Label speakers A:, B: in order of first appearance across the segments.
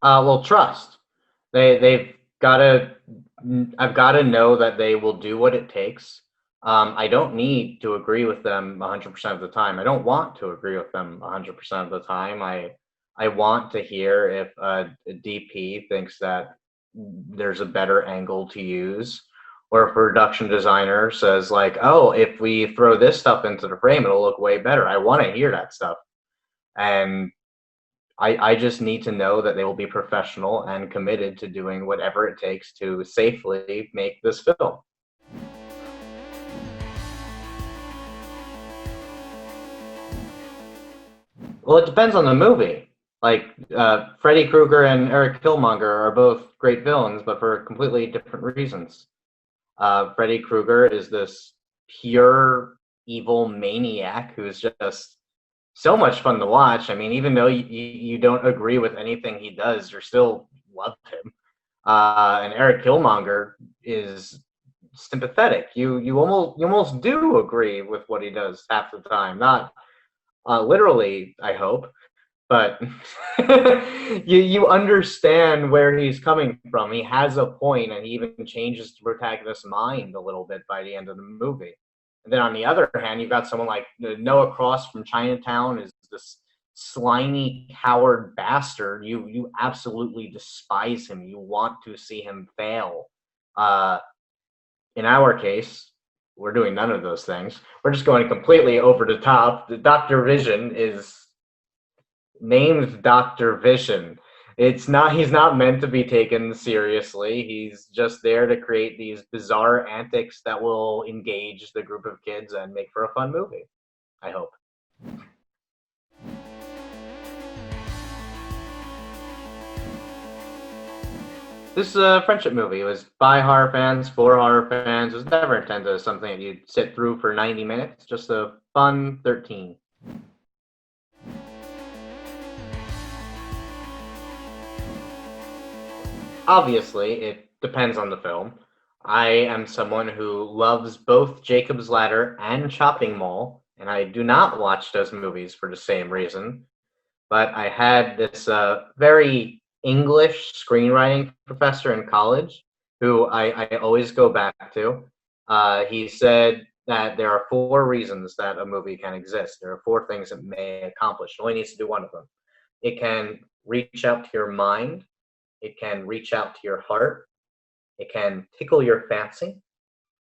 A: Well, trust. They've got to. I've got to know that they will do what it takes. I don't need to agree with them 100% of the time. I don't want to agree with them 100% of the time. I want to hear if a DP thinks that there's a better angle to use, or if a production designer says like, "Oh, if we throw this stuff into the frame, it'll look way better." I want to hear that stuff, and I just need to know that they will be professional and committed to doing whatever it takes to safely make this film. Well, it depends on the movie. Like Freddy Krueger and Eric Killmonger are both great villains, but for completely different reasons. Freddy Krueger is this pure evil maniac who's just so much fun to watch. I mean, even though you don't agree with anything he does, you still love him. And Eric Killmonger is sympathetic. You almost do agree with what he does half the time. Not literally, I hope, but you understand where he's coming from. He has a point, and he even changes the protagonist's mind a little bit by the end of the movie. And then on the other hand, you've got someone like Noah Cross from Chinatown is this slimy coward bastard. You absolutely despise him. You want to see him fail. Uh, in our case, we're doing none of those things. We're just going completely over the top. The Dr. Vision is named Dr. Vision. He's not meant to be taken seriously. He's just there to create these bizarre antics that will engage the group of kids and make for a fun movie, I hope. This is a friendship movie. It was by horror fans, for horror fans. It was never intended as something that you'd sit through for 90 minutes. Just a fun 13. Obviously, it depends on the film. I am someone who loves both Jacob's Ladder and Chopping Mall, and I do not watch those movies for the same reason. But I had this very English screenwriting professor in college who I always go back to. He said that there are four reasons that a movie can exist. There are four things it may accomplish. It only needs to do one of them. It can reach out to your mind. It can reach out to your heart. It can tickle your fancy,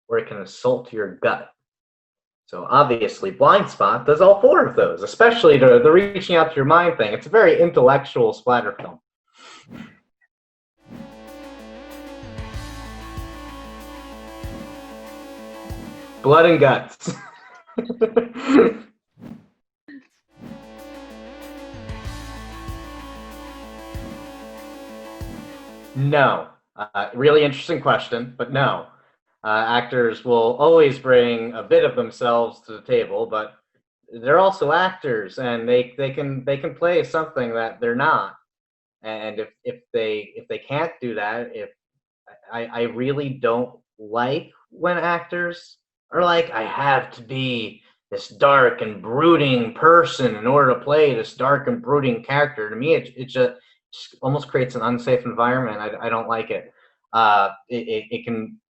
A: or it can assault your gut. So obviously, Blind Spot does all four of those, especially the reaching out to your mind thing. It's a very intellectual splatter film. Blood and guts. No. Really interesting question, but no. Actors will always bring a bit of themselves to the table, but they're also actors, and they can play something that they're not. And if they can't do that, if I really don't like when actors are like, I have to be this dark and brooding person in order to play this dark and brooding character. To me, it just almost creates an unsafe environment. I don't like it.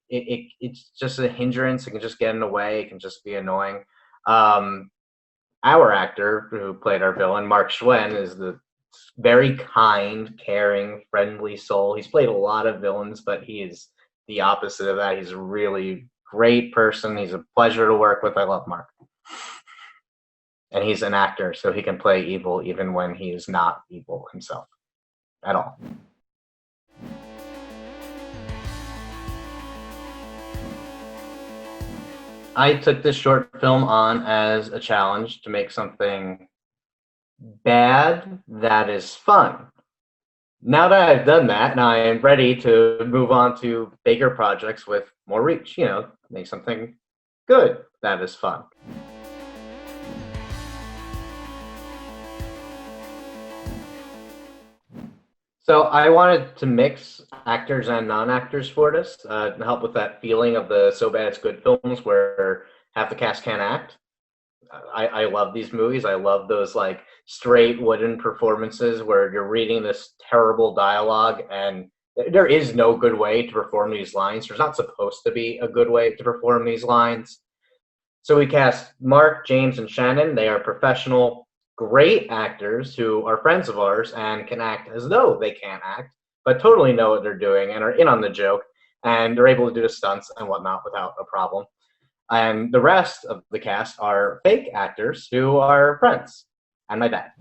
A: It's just a hindrance. It can just get in the way. It can just be annoying. Um, our actor who played our villain, Marc Choen, is the very kind, caring, friendly soul. He's played a lot of villains, but he is the opposite of that. He's a really great person. He's a pleasure to work with. I love Marc. And he's an actor, so he can play evil even when he is not evil himself at all. I took this short film on as a challenge to make something bad that is fun. Now that I've done that, now I am ready to move on to bigger projects with more reach, make something good that is fun. So I wanted to mix actors and non-actors for this to help with that feeling of the so bad it's good films where half the cast can't act. I love these movies. I love those like straight wooden performances where you're reading this terrible dialogue and there is no good way to perform these lines. There's not supposed to be a good way to perform these lines. So we cast Marc, James, and Shannon. They are professional, great actors who are friends of ours and can act as though they can't act, but totally know what they're doing and are in on the joke, and they're able to do the stunts and whatnot without a problem. And the rest of the cast are fake actors who are friends, and my dad.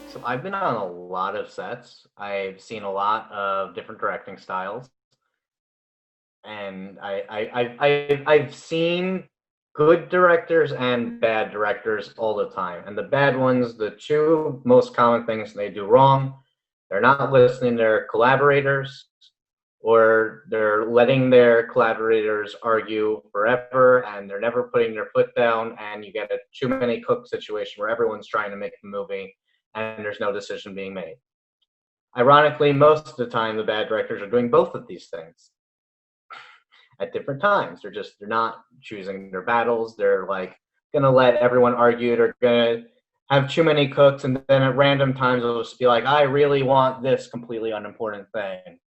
A: So I've been on a lot of sets. I've seen a lot of different directing styles, and I've seen good directors and bad directors all the time. And the bad ones, the two most common things they do wrong, they're not listening to their collaborators, or they're letting their collaborators argue forever, and they're never putting their foot down, and you get a too many cook situation where everyone's trying to make the movie and there's no decision being made. Ironically, most of the time, the bad directors are doing both of these things at different times. They're not choosing their battles. They're like gonna let everyone argue. They're gonna have too many cooks, and then at random times it'll just be like, I really want this completely unimportant thing.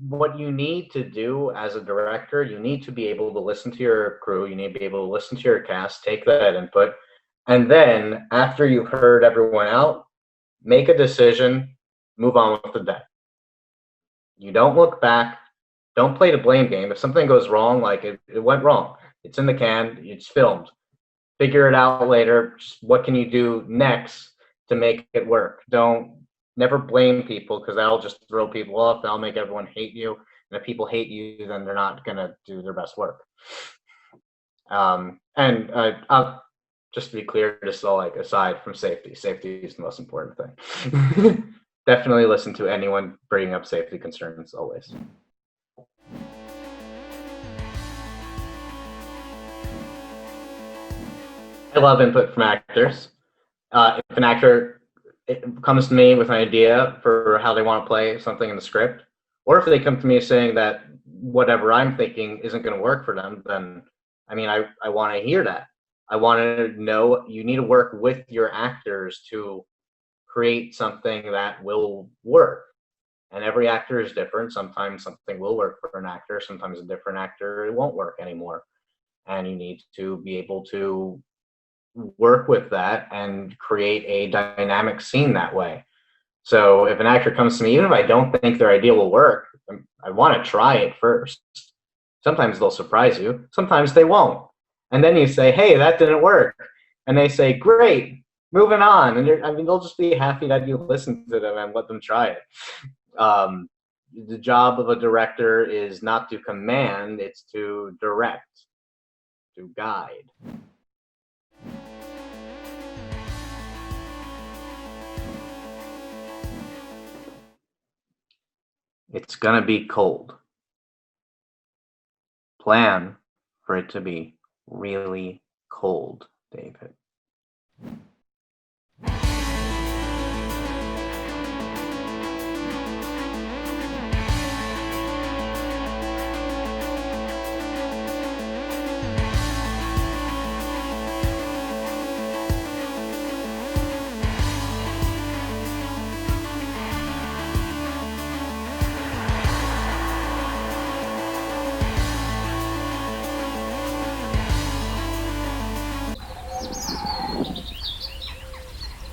A: What you need to do as a director, you need to be able to listen to your crew. You need to be able to listen to your cast, take that input, and then after you've heard everyone out, make a decision, move on with the day. You don't look back. Don't play the blame game. If something goes wrong, like it went wrong, it's in the can, it's filmed. Figure it out later. Just what can you do next to make it work? Never blame people, because that'll just throw people off. That'll make everyone hate you. And if people hate you, then they're not going to do their best work. Just to be clear, just all like aside from safety is the most important thing. Definitely listen to anyone bringing up safety concerns always. I love input from actors. If an actor comes to me with an idea for how they want to play something in the script, or if they come to me saying that whatever I'm thinking isn't going to work for them, then I want to hear that. I want to know you need to work with your actors to create something that will work. And every actor is different. Sometimes something will work for an actor. Sometimes a different actor, it won't work anymore. And you need to be able to work with that and create a dynamic scene that way. So if an actor comes to me, even if I don't think their idea will work, I want to try it first. Sometimes they'll surprise you. Sometimes they won't. And then you say, hey, that didn't work. And they say, great, moving on. And they'll just be happy that you listened to them and let them try it. The job of a director is not to command, it's to direct, to guide. It's gonna be cold. Plan for it to be really cold, David.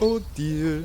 B: Oh dear,